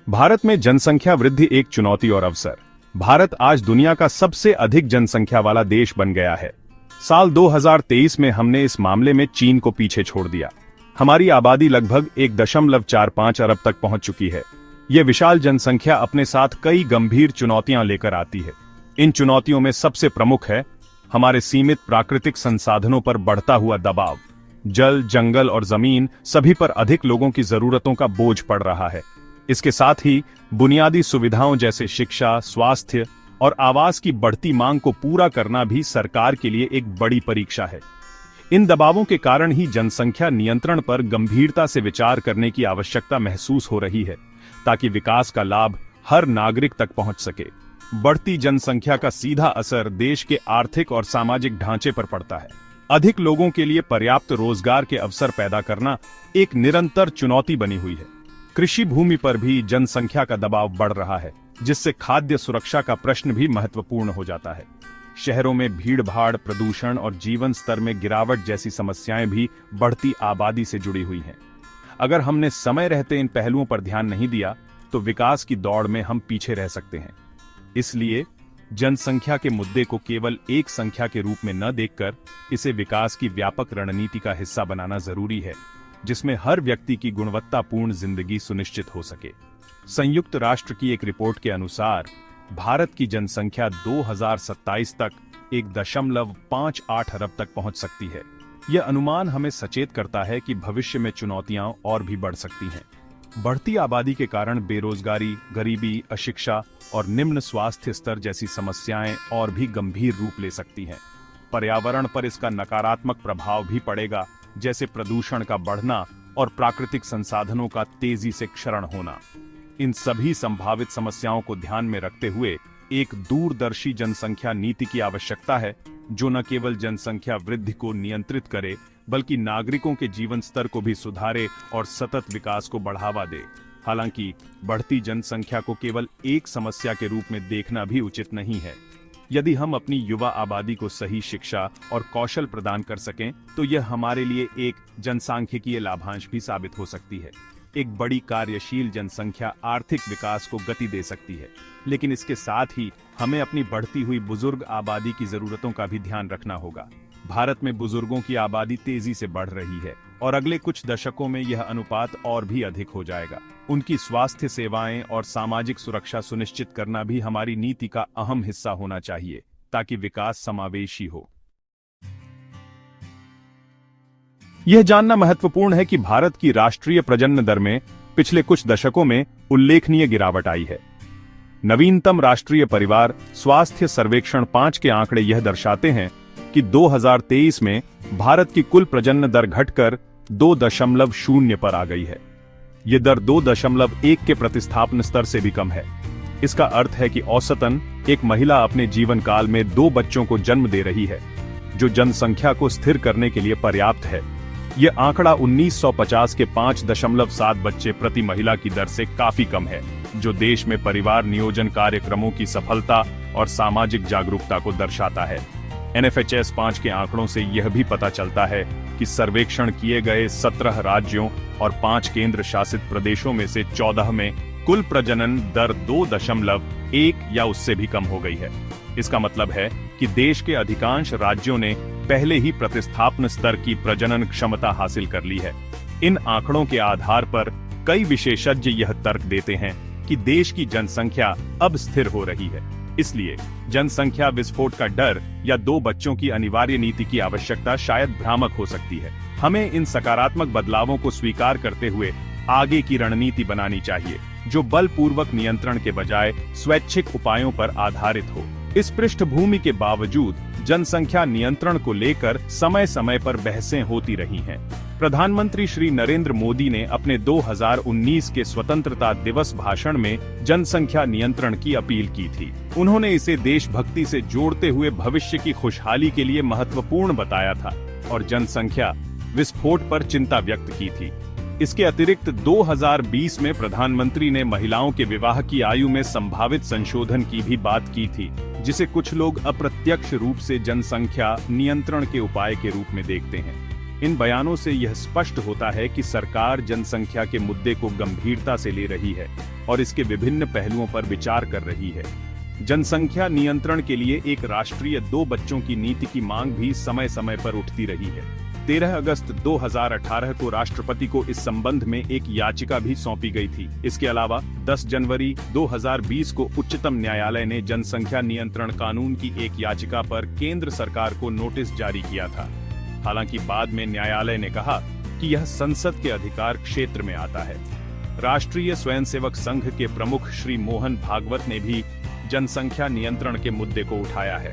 भारत में जनसंख्या वृद्धि एक चुनौती और अवसर। भारत आज दुनिया का सबसे अधिक जनसंख्या वाला देश बन गया है। साल 2023 में हमने इस मामले में चीन को पीछे छोड़ दिया। हमारी आबादी लगभग 1.45 अरब तक पहुंच चुकी है। यह विशाल जनसंख्या अपने साथ कई गंभीर चुनौतियां लेकर आती है। इन चुनौतियों में सबसे प्रमुख है हमारे सीमित प्राकृतिक संसाधनों पर बढ़ता हुआ दबाव। जल, जंगल और जमीन सभी पर अधिक लोगों की जरूरतों का बोझ पड़ रहा है। इसके साथ ही बुनियादी सुविधाओं जैसे शिक्षा, स्वास्थ्य और आवास की बढ़ती मांग को पूरा करना भी सरकार के लिए एक बड़ी परीक्षा है। इन दबावों के कारण ही जनसंख्या नियंत्रण पर गंभीरता से विचार करने की आवश्यकता महसूस हो रही है, ताकि विकास का लाभ हर नागरिक तक पहुंच सके। बढ़ती जनसंख्या का सीधा असर देश के आर्थिक और सामाजिक ढांचे पर पड़ता है। अधिक लोगों के लिए पर्याप्त रोजगार के अवसर पैदा करना एक निरंतर चुनौती बनी हुई है। कृषि भूमि पर भी जनसंख्या का दबाव बढ़ रहा है, जिससे खाद्य सुरक्षा का प्रश्न भी महत्वपूर्ण हो जाता है। शहरों में भीड़-भाड़, प्रदूषण और जीवन स्तर में गिरावट जैसी समस्याएं भी बढ़ती आबादी से जुड़ी हुई हैं। अगर हमने समय रहते इन पहलुओं पर ध्यान नहीं दिया, तो विकास की दौड़ में हम पीछे रह सकते हैं। इसलिए जनसंख्या के मुद्दे को केवल एक संख्या के रूप में न देखकर इसे विकास की व्यापक रणनीति का हिस्सा बनाना जरूरी है, जिसमें हर व्यक्ति की गुणवत्तापूर्ण जिंदगी सुनिश्चित हो सके। संयुक्त राष्ट्र की एक रिपोर्ट के अनुसार भारत की जनसंख्या 2027 तक 1.58 अरब तक पहुंच सकती है। यह अनुमान हमें सचेत करता है कि भविष्य में चुनौतियां और भी बढ़ सकती हैं। बढ़ती आबादी के कारण बेरोजगारी, गरीबी, अशिक्षा और निम्न स्वास्थ्य स्तर जैसी समस्याएं और भी गंभीर रूप ले सकती हैं। पर्यावरण पर इसका नकारात्मक प्रभाव भी पड़ेगा, जैसे प्रदूषण का बढ़ना और प्राकृतिक संसाधनों का तेजी से क्षरण होना। इन सभी संभावित समस्याओं को ध्यान में रखते हुए एक दूरदर्शी जनसंख्या नीति की आवश्यकता है, जो न केवल जनसंख्या वृद्धि को नियंत्रित करे, बल्कि नागरिकों के जीवन स्तर को भी सुधारे और सतत विकास को बढ़ावा दे। हालांकि बढ़ती जनसंख्या को केवल एक समस्या के रूप में देखना भी उचित नहीं है। यदि हम अपनी युवा आबादी को सही शिक्षा और कौशल प्रदान कर सकें, तो यह हमारे लिए एक जनसांख्यिकीय लाभांश भी साबित हो सकती है। एक बड़ी कार्यशील जनसंख्या आर्थिक विकास को गति दे सकती है, लेकिन इसके साथ ही हमें अपनी बढ़ती हुई बुजुर्ग आबादी की जरूरतों का भी ध्यान रखना होगा। भारत में बुजुर्गों की आबादी तेजी से बढ़ रही है और अगले कुछ दशकों में यह अनुपात और भी अधिक हो जाएगा। उनकी स्वास्थ्य सेवाएं और सामाजिक सुरक्षा सुनिश्चित करना भी हमारी नीति का अहम हिस्सा होना चाहिए, ताकि विकास समावेशी हो। यह जानना महत्वपूर्ण है कि भारत की राष्ट्रीय प्रजनन दर में पिछले कुछ दशकों में उल्लेखनीय गिरावट आई है। नवीनतम राष्ट्रीय परिवार स्वास्थ्य सर्वेक्षण 5 के आंकड़े यह दर्शाते हैं कि 2023 में भारत की कुल प्रजनन दर घटकर 2.0 पर आ गई है। यह दर 2.1 के प्रतिस्थापन स्तर से भी कम है। इसका अर्थ है कि औसतन एक महिला अपने जीवन काल में 2 बच्चों को जन्म दे रही है, जो जनसंख्या को स्थिर करने के लिए पर्याप्त है। यह आंकड़ा 1950 के 5.7 बच्चे प्रति महिला की दर से काफी कम है, जो देश में परिवार नियोजन कार्यक्रमों की सफलता और सामाजिक जागरूकता को दर्शाता है। NFHS 5 के आंकड़ों से यह भी पता चलता है कि सर्वेक्षण किए गए 17 राज्यों और 5 केंद्र शासित प्रदेशों में से 14 में कुल प्रजनन दर 2.1 या उससे भी कम हो गई है। इसका मतलब है कि देश के अधिकांश राज्यों ने पहले ही प्रतिस्थापन स्तर की प्रजनन क्षमता हासिल कर ली है। इन आंकड़ों के आधार पर कई विशेषज्ञ यह तर्क देते हैं कि देश की जनसंख्या अब स्थिर हो रही है। इसलिए जनसंख्या विस्फोट का डर या 2 बच्चों की अनिवार्य नीति की आवश्यकता शायद भ्रामक हो सकती है। हमें इन सकारात्मक बदलावों को स्वीकार करते हुए आगे की रणनीति बनानी चाहिए, जो बलपूर्वक नियंत्रण के बजाय स्वैच्छिक उपायों पर आधारित हो। इस पृष्ठभूमि के बावजूद जनसंख्या नियंत्रण को लेकर समय समय पर बहसें होती रही हैं। प्रधानमंत्री श्री नरेंद्र मोदी ने अपने 2019 के स्वतंत्रता दिवस भाषण में जनसंख्या नियंत्रण की अपील की थी। उन्होंने इसे देशभक्ति से जोड़ते हुए भविष्य की खुशहाली के लिए महत्वपूर्ण बताया था और जनसंख्या विस्फोट पर चिंता व्यक्त की थी। इसके अतिरिक्त 2020 में प्रधानमंत्री ने महिलाओं के विवाह की आयु में संभावित संशोधन की भी बात की थी, जिसे कुछ लोग अप्रत्यक्ष रूप से जनसंख्या नियंत्रण के उपाय के रूप में देखते हैं। इन बयानों से यह स्पष्ट होता है कि सरकार जनसंख्या के मुद्दे को गंभीरता से ले रही है और इसके विभिन्न पहलुओं पर विचार कर रही है। जनसंख्या नियंत्रण के लिए एक राष्ट्रीय 2 बच्चों की नीति की मांग भी समय समय पर उठती रही है। 13 अगस्त 2018 को राष्ट्रपति को इस संबंध में एक याचिका भी सौंपी गई थी। इसके अलावा 10 जनवरी 2020 को उच्चतम न्यायालय ने जनसंख्या नियंत्रण कानून की एक याचिका पर केंद्र सरकार को नोटिस जारी किया था। हालांकि बाद में न्यायालय ने कहा कि यह संसद के अधिकार क्षेत्र में आता है। राष्ट्रीय स्वयंसेवक संघ के प्रमुख श्री मोहन भागवत ने भी जनसंख्या नियंत्रण के मुद्दे को उठाया है।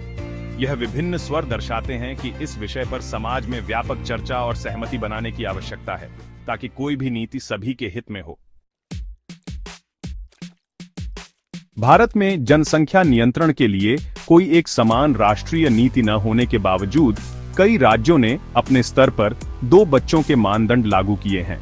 यह विभिन्न स्वर दर्शाते हैं कि इस विषय पर समाज में व्यापक चर्चा और सहमति बनाने की आवश्यकता है, ताकि कोई भी नीति सभी के हित में हो। भारत में जनसंख्या नियंत्रण के लिए कोई एक समान राष्ट्रीय नीति न होने के बावजूद कई राज्यों ने अपने स्तर पर 2 बच्चों के मानदंड लागू किए हैं।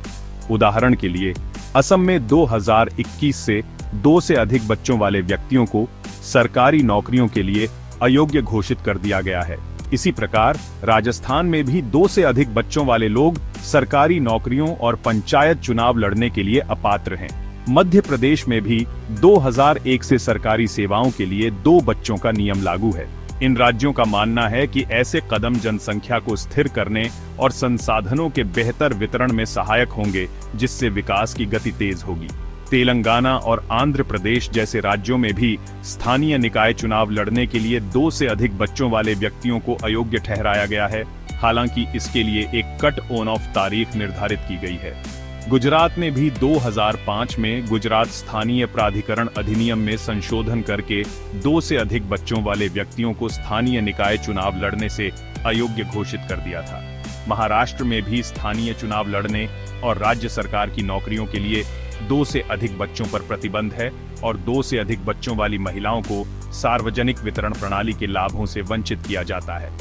उदाहरण के लिए असम में 2021 से 2 से अधिक बच्चों वाले व्यक्तियों को सरकारी नौकरियों के लिए अयोग्य घोषित कर दिया गया है। इसी प्रकार राजस्थान में भी 2 से अधिक बच्चों वाले लोग सरकारी नौकरियों और पंचायत चुनाव लड़ने के लिए अपात्र हैं। मध्य प्रदेश में भी 2001 से सरकारी सेवाओं के लिए 2 बच्चों का नियम लागू है। इन राज्यों का मानना है कि ऐसे कदम जनसंख्या को स्थिर करने और संसाधनों के बेहतर वितरण में सहायक होंगे, जिससे विकास की गति तेज होगी। तेलंगाना और आंध्र प्रदेश जैसे राज्यों में भी स्थानीय निकाय चुनाव लड़ने के लिए 2 से अधिक बच्चों वाले व्यक्तियों को अयोग्य ठहराया गया है। हालांकि इसके लिए एक कट ऑन ऑफ तारीख निर्धारित की गई है। गुजरात ने भी 2005 में गुजरात स्थानीय प्राधिकरण अधिनियम में संशोधन करके 2 से अधिक बच्चों वाले व्यक्तियों को स्थानीय निकाय चुनाव लड़ने से अयोग्य घोषित कर दिया था। महाराष्ट्र में भी स्थानीय चुनाव लड़ने और राज्य सरकार की नौकरियों के लिए 2 से अधिक बच्चों पर प्रतिबंध है और 2 से अधिक बच्चों वाली महिलाओं को सार्वजनिक वितरण प्रणाली के लाभों से वंचित किया जाता है।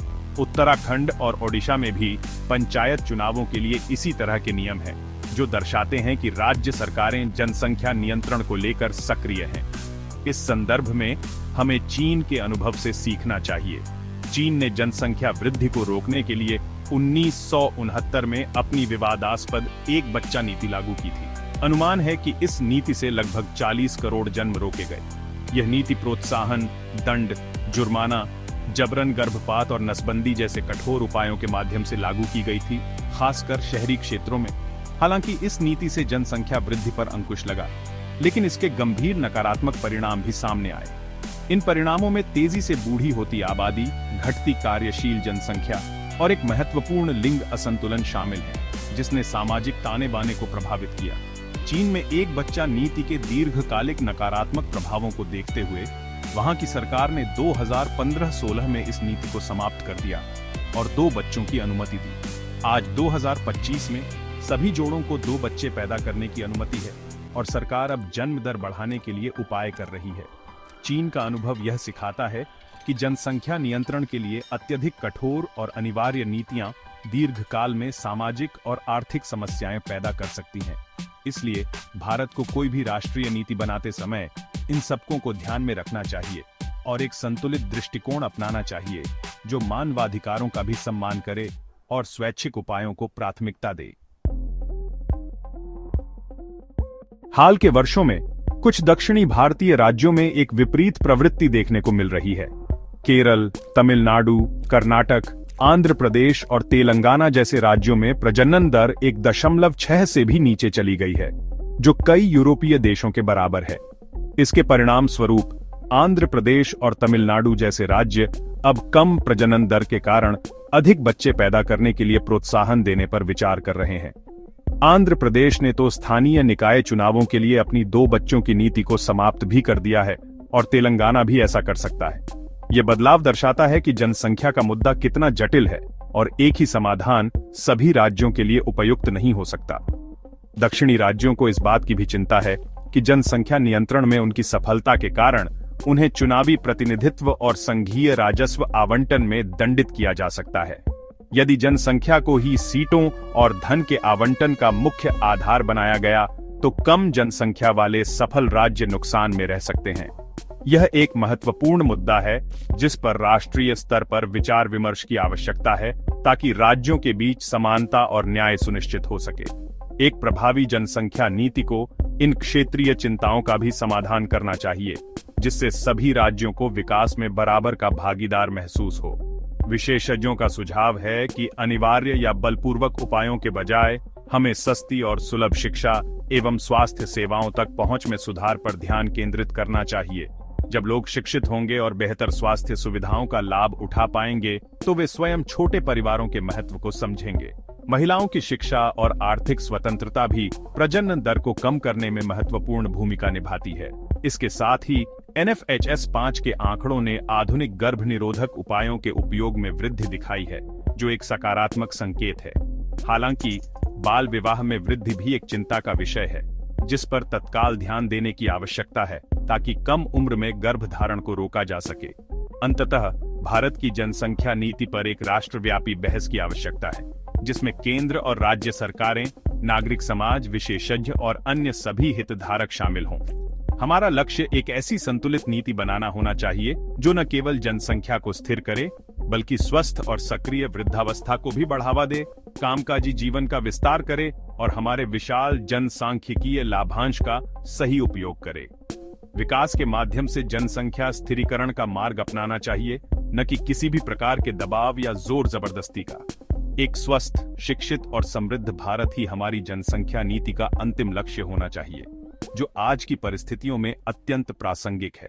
उत्तराखंड और ओडिशा में भी पंचायत चुनावों के लिए इसी तरह के नियम हैं, जो दर्शाते हैं कि राज्य सरकारें जनसंख्या नियंत्रण को लेकर सक्रिय हैं। इस संदर्भ में हमें चीन के अनुभव से सीखना चाहिए। चीन ने जनसंख्या वृद्धि को रोकने के लिए 1969 में अपनी विवादास्पद 1 बच्चा नीति लागू की थी। अनुमान है कि इस नीति से लगभग 40 करोड़ जन्म रोके गए। यह नीति प्रोत्साहन, दंड, जुर्माना, जबरन गर्भपात और नसबंदी जैसे कठोर उपायों के माध्यम से लागू की गई थी, खासकर शहरी क्षेत्रों में। हालांकि इस नीति से जनसंख्या वृद्धि पर अंकुश लगा, लेकिन इसके गंभीर नकारात्मक परिणाम भी सामने आए। इन परिणामों में तेजी से बूढ़ी होती आबादी, घटती कार्यशील जनसंख्या और एक महत्वपूर्ण लिंग असंतुलन शामिल है, जिसने सामाजिक ताने बाने को प्रभावित किया। चीन में 1 बच्चा नीति के दीर्घकालिक नकारात्मक प्रभावों को देखते हुए वहां की सरकार ने 2015-16 में इस नीति को समाप्त कर दिया और 2 बच्चों की अनुमति दी। आज 2025 में सभी जोड़ों को 2 बच्चे पैदा करने की अनुमति है और सरकार अब जन्म दर बढ़ाने के लिए उपाय कर रही है। चीन का अनुभव यह सिखाता है कि जनसंख्या नियंत्रण के लिए अत्यधिक कठोर और अनिवार्य नीतियां दीर्घकाल में सामाजिक और आर्थिक समस्याएं पैदा कर सकती हैं। इसलिए भारत को कोई भी राष्ट्रीय नीति बनाते समय इन सबकों को ध्यान में रखना चाहिए और एक संतुलित दृष्टिकोण अपनाना चाहिए, जो मानवाधिकारों का भी सम्मान करे और स्वैच्छिक उपायों को प्राथमिकता दे। हाल के वर्षों में कुछ दक्षिणी भारतीय राज्यों में एक विपरीत प्रवृत्ति देखने को मिल रही है। केरल, तमिलनाडु, कर्नाटक, आंध्र प्रदेश और तेलंगाना जैसे राज्यों में प्रजनन दर 1.6 से भी नीचे चली गई है, जो कई यूरोपीय देशों के बराबर है। इसके परिणाम स्वरूप आंध्र प्रदेश और तमिलनाडु जैसे राज्य अब कम प्रजनन दर के कारण अधिक बच्चे पैदा करने के लिए प्रोत्साहन देने पर विचार कर रहे हैं। आंध्र प्रदेश ने तो स्थानीय निकाय चुनावों के लिए अपनी 2 बच्चों की नीति को समाप्त भी कर दिया है और तेलंगाना भी ऐसा कर सकता है। यह बदलाव दर्शाता है कि जनसंख्या का मुद्दा कितना जटिल है और एक ही समाधान सभी राज्यों के लिए उपयुक्त नहीं हो सकता। दक्षिणी राज्यों को इस बात की भी चिंता है कि जनसंख्या नियंत्रण में उनकी सफलता के कारण उन्हें चुनावी प्रतिनिधित्व और संघीय राजस्व आवंटन में दंडित किया जा सकता है। यदि जनसंख्या को ही सीटों और धन के आवंटन का मुख्य आधार बनाया गया, तो कम जनसंख्या वाले सफल राज्य नुकसान में रह सकते हैं। यह एक महत्वपूर्ण मुद्दा है जिस पर राष्ट्रीय स्तर पर विचार विमर्श की आवश्यकता है, ताकि राज्यों के बीच समानता और न्याय सुनिश्चित हो सके। एक प्रभावी जनसंख्या नीति को इन क्षेत्रीय चिंताओं का भी समाधान करना चाहिए, जिससे सभी राज्यों को विकास में बराबर का भागीदार महसूस हो। विशेषज्ञों का सुझाव है कि अनिवार्य या बलपूर्वक उपायों के बजाय हमें सस्ती और सुलभ शिक्षा एवं स्वास्थ्य सेवाओं तक पहुंच में सुधार पर ध्यान केंद्रित करना चाहिए। जब लोग शिक्षित होंगे और बेहतर स्वास्थ्य सुविधाओं का लाभ उठा पाएंगे, तो वे स्वयं छोटे परिवारों के महत्व को समझेंगे। महिलाओं की शिक्षा और आर्थिक स्वतंत्रता भी प्रजनन दर को कम करने में महत्वपूर्ण भूमिका निभाती है। इसके साथ ही NFHS 5 के आंकड़ों ने आधुनिक गर्भ निरोधक उपायों के उपयोग में वृद्धि दिखाई है, जो एक सकारात्मक संकेत है। हालांकि बाल विवाह में वृद्धि भी एक चिंता का विषय है, जिस पर तत्काल ध्यान देने की आवश्यकता है, ताकि कम उम्र में गर्भधारण को रोका जा सके। अंततः भारत की जनसंख्या नीति पर एक राष्ट्रव्यापी बहस की आवश्यकता है, जिसमें केंद्र और राज्य सरकारें, नागरिक समाज, विशेषज्ञ और अन्य सभी हितधारक शामिल हों। हमारा लक्ष्य एक ऐसी संतुलित नीति बनाना होना चाहिए जो न केवल जनसंख्या को स्थिर करे, बल्कि स्वस्थ और सक्रिय वृद्धावस्था को भी बढ़ावा दे, कामकाजी जीवन का विस्तार करे और हमारे विशाल जनसांख्यिकीय लाभांश का सही उपयोग करे। विकास के माध्यम से जनसंख्या स्थिरीकरण का मार्ग अपनाना चाहिए, न कि किसी भी प्रकार के दबाव या जोर जबरदस्ती का। एक स्वस्थ, शिक्षित और समृद्ध भारत ही हमारी जनसंख्या नीति का अंतिम लक्ष्य होना चाहिए, जो आज की परिस्थितियों में अत्यंत प्रासंगिक है।